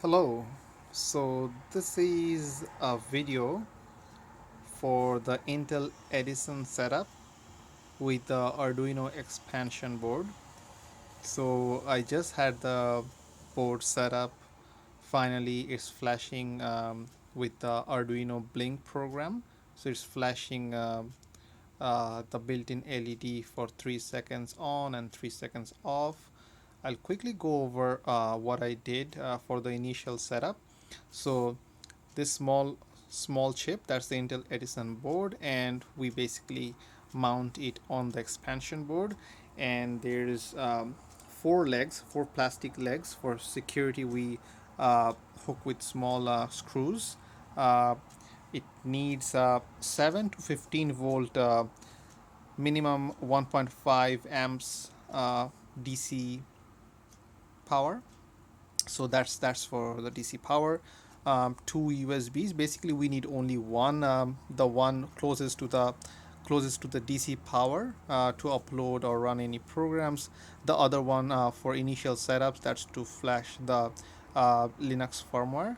Hello, so this is a video for the Intel Edison setup with the Arduino expansion board. So I just had the board set up. Finally, it's flashing with the Arduino Blink program. So it's flashing the built-in LED for 3 seconds on and 3 seconds off. I'll quickly go over what I did for the initial setup. So this small chip, that's the Intel Edison board, and we basically mount it on the expansion board. And there's four plastic legs for security. We hook with small screws. uh, it needs 7 to 15 volt minimum 1.5 amps DC power. So that's for the DC power. Two USBs. Basically, we need only one, the one closest to the DC power to upload or run any programs. The other one for initial setups. That's to flash the Linux firmware.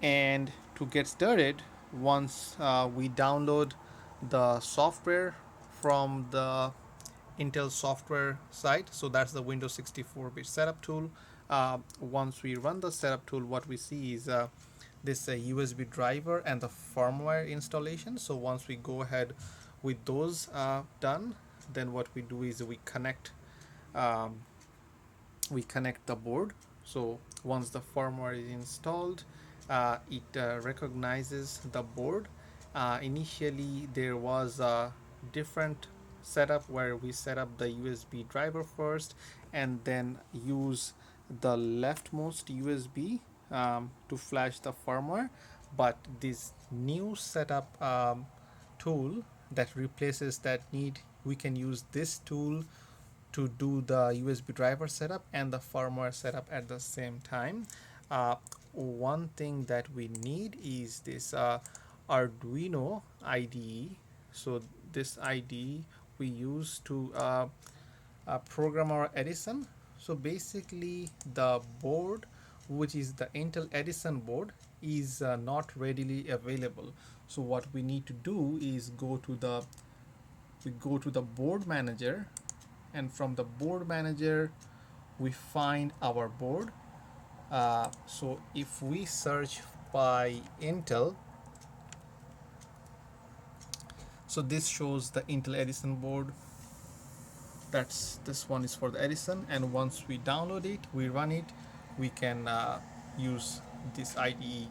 And to get started, once we download the software from the Intel software site, so that's the Windows 64-bit setup tool. Once we run the setup tool, what we see is this USB driver and the firmware installation. So once we go ahead with those done, then what we do is um, we connect the board. So once the firmware is installed, it recognizes the board. Initially, there was a different setup where we set up the USB driver first and then use the leftmost USB to flash the firmware. But this new setup tool that replaces that need, we can use this tool to do the USB driver setup and the firmware setup at the same time. One thing that we need is this Arduino IDE. So this IDE we use to program our Edison. So basically, the board, which is the Intel Edison board, is not readily available. So what we need to do is go to the board manager, and from the board manager we find our board. So if we search by Intel, so this shows the Intel Edison board. That's this one is for the Edison, and once we download it, we run it, we can use this IDE